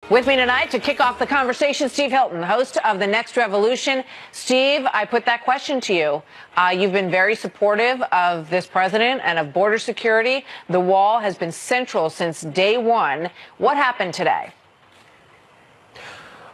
With me tonight to kick off the conversation, Steve Hilton, host of The Next Revolution. Steve, I put that question to you. You've been very supportive of this president and of border security. The wall has been central since day one. What happened today?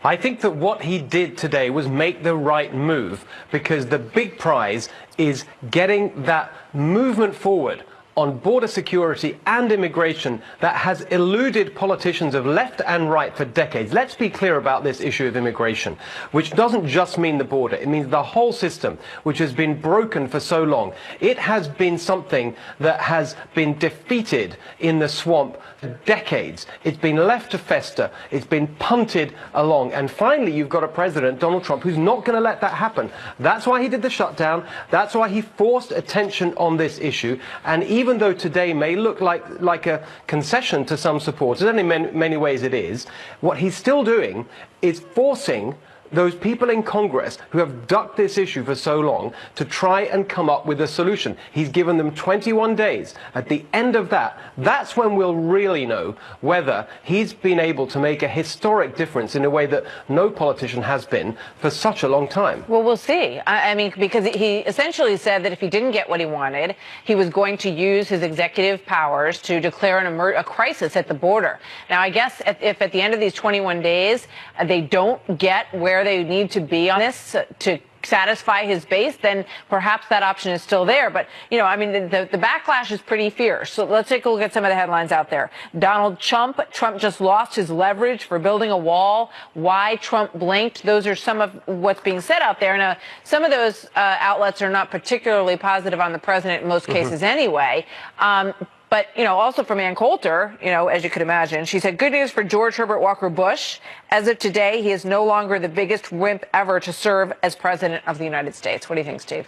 I think that what he did today was make the right move, because the big prize is getting that movement forward on border security and immigration that has eluded politicians of left and right for decades. Let's be clear about this issue of immigration, which doesn't just mean the border. It means the whole system, which has been broken for so long. It has been something that has been defeated in the swamp for decades. It's been left to fester. It's been punted along. And finally, you've got a president, Donald Trump, who's not going to let that happen. That's why he did the shutdown. That's why he forced attention on this issue. And even though today may look like a concession to some supporters, and in many ways it is, what he's still doing is forcing those people in Congress who have ducked this issue for so long to try and come up with a solution. He's given them 21 days. At the end of that, that's when we'll really know whether he's been able to make a historic difference in a way that no politician has been for such a long time. Well, we'll see. I mean, because he essentially said that if he didn't get what he wanted, he was going to use his executive powers to declare a crisis at the border. Now, I guess if at the end of these 21 days they don't get where they need to be on this to satisfy his base, then perhaps that option is still there. But, you know, I mean, the backlash is pretty fierce. So let's take a look at some of the headlines out there. Trump just lost his leverage for building a wall. Why Trump blinked. Those are some of what's being said out there. Now, some of those outlets are not particularly positive on the president in most cases anyway. But, you know, also from Ann Coulter, you know, as you could imagine, she said, good news for George Herbert Walker Bush. As of today, he is no longer the biggest wimp ever to serve as president of the United States. What do you think, Steve?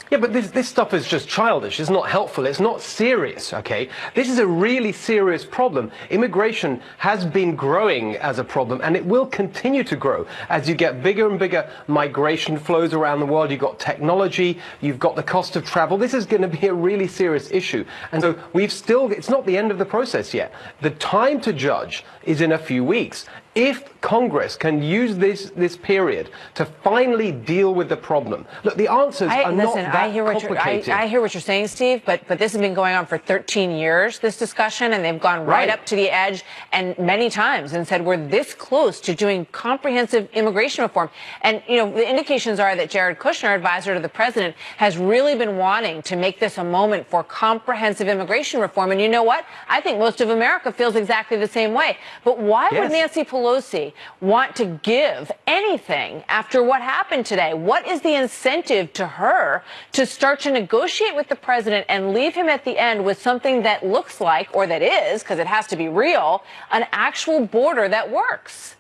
Yeah, but this stuff is just childish. It's not helpful. It's not serious, okay? This is a really serious problem. Immigration has been growing as a problem, and it will continue to grow as you get bigger and bigger migration flows around the world. You've got technology, you've got the cost of travel. This is going to be a really serious issue. And so it's not the end of the process yet. The time to judge is in a few weeks. If Congress can use this period to finally deal with the problem, look, the answers are not that complicated. I hear what you're saying, Steve, but this has been going on for 13 years, this discussion, and they've gone right up to the edge and many times and said we're this close to doing comprehensive immigration reform. And, you know, the indications are that Jared Kushner, advisor to the president, has really been wanting to make this a moment for comprehensive immigration reform. And you know what? I think most of America feels exactly the same way. But why would Nancy Pelosi want to give anything after what happened today? What is the incentive to her to start to negotiate with the president and leave him at the end with something that looks like, or that is, because it has to be real, an actual border that works?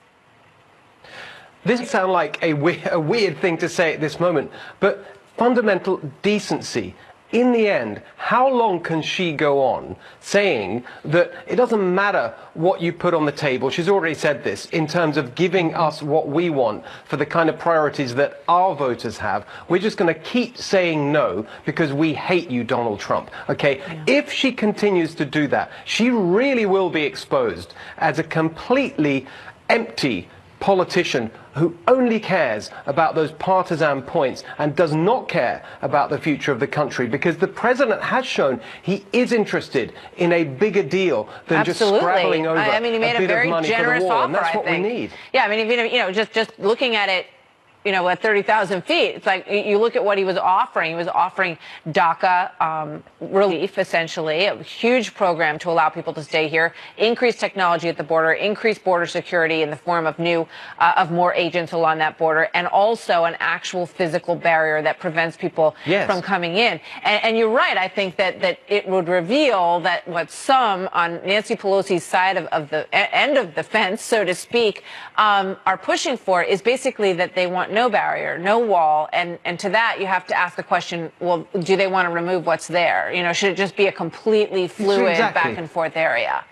This sounds like a weird thing to say at this moment, but fundamental decency. In the end, how long can she go on saying that it doesn't matter what you put on the table? She's already said this in terms of giving us what we want for the kind of priorities that our voters have. We're just going to keep saying no because we hate you, Donald Trump. Okay, if she continues to do that, she really will be exposed as a completely empty politician who only cares about those partisan points and does not care about the future of the country, because the president has shown he is interested in a bigger deal than just scrabbling over I mean, he made a bit very of money generous for the war, offer, and that's what we think. need. Yeah, I mean, if, you know, just looking at it, you know, at 30,000 feet, it's like you look at what he was offering. He was offering DACA relief, essentially, a huge program to allow people to stay here, increase technology at the border, increase border security in the form of more agents along that border, and also an actual physical barrier that prevents people from coming in. And you're right. I think that it would reveal that what some on Nancy Pelosi's side of the end of the fence, so to speak, are pushing for is basically that they want no barrier, no wall, and to that you have to ask the question, well, do they want to remove what's there? You know, should it just be a completely fluid back and forth area?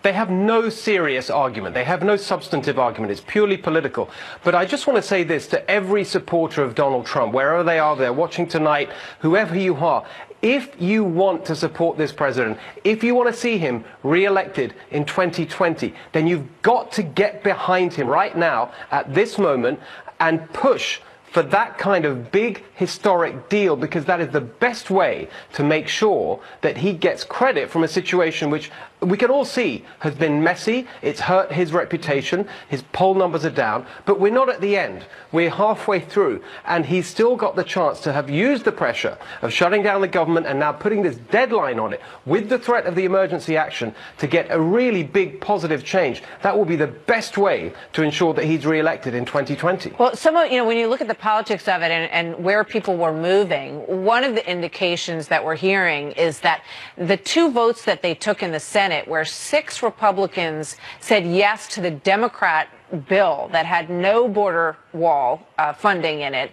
They have no serious argument. They have no substantive argument. It's purely political. But I just want to say this to every supporter of Donald Trump, wherever they are, they're watching tonight, whoever you are. If you want to support this president, if you want to see him re-elected in 2020, then you've got to get behind him right now at this moment and push for that kind of big historic deal, because that is the best way to make sure that he gets credit from a situation which we can all see has been messy. It's hurt his reputation. His poll numbers are down, but we're not at the end. We're halfway through, and he's still got the chance to have used the pressure of shutting down the government and now putting this deadline on it with the threat of the emergency action to get a really big positive change. That will be the best way to ensure that he's re-elected in 2020. Well, when you look at the politics of it and where people were moving, one of the indications that we're hearing is that the 2 votes that they took in the Senate, where 6 Republicans said yes to the Democrat bill that had no border wall funding in it,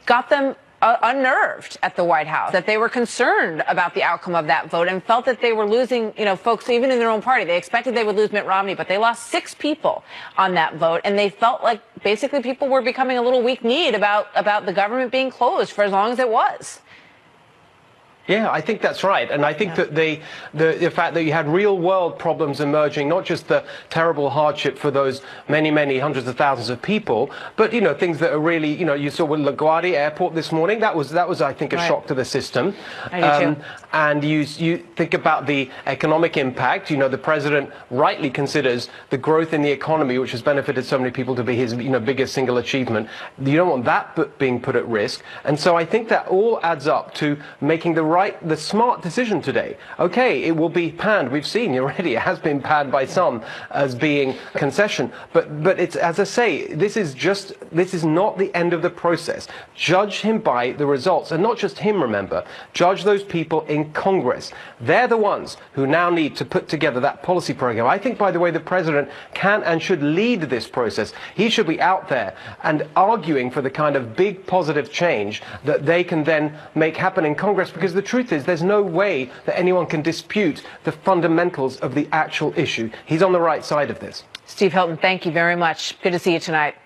got them unnerved at the White House, that they were concerned about the outcome of that vote and felt that they were losing, folks even in their own party. They expected they would lose Mitt Romney, but they lost 6 people on that vote, and they felt like basically people were becoming a little weak-kneed about the government being closed for as long as it was. Yeah, I think that's right. And I think that the fact that you had real world problems emerging, not just the terrible hardship for those many, many hundreds of thousands of people, but, things that are really, you saw with LaGuardia Airport this morning. That was, I think, a shock to the system. I do too. And you think about the economic impact. The president rightly considers the growth in the economy, which has benefited so many people, to be his, biggest single achievement. You don't want that being put at risk. And so I think that all adds up to making the smart decision today. Okay, it will be panned. We've seen already it has been panned by some as being concession. But it's, as I say, this is not the end of the process. Judge him by the results, and not just him. Remember, judge those people in Congress. They're the ones who now need to put together that policy program. I think, by the way, the president can and should lead this process. He should be out there and arguing for the kind of big positive change that they can then make happen in Congress, because the truth is there's no way that anyone can dispute the fundamentals of the actual issue. He's on the right side of this. Steve Hilton, thank you very much. Good to see you tonight.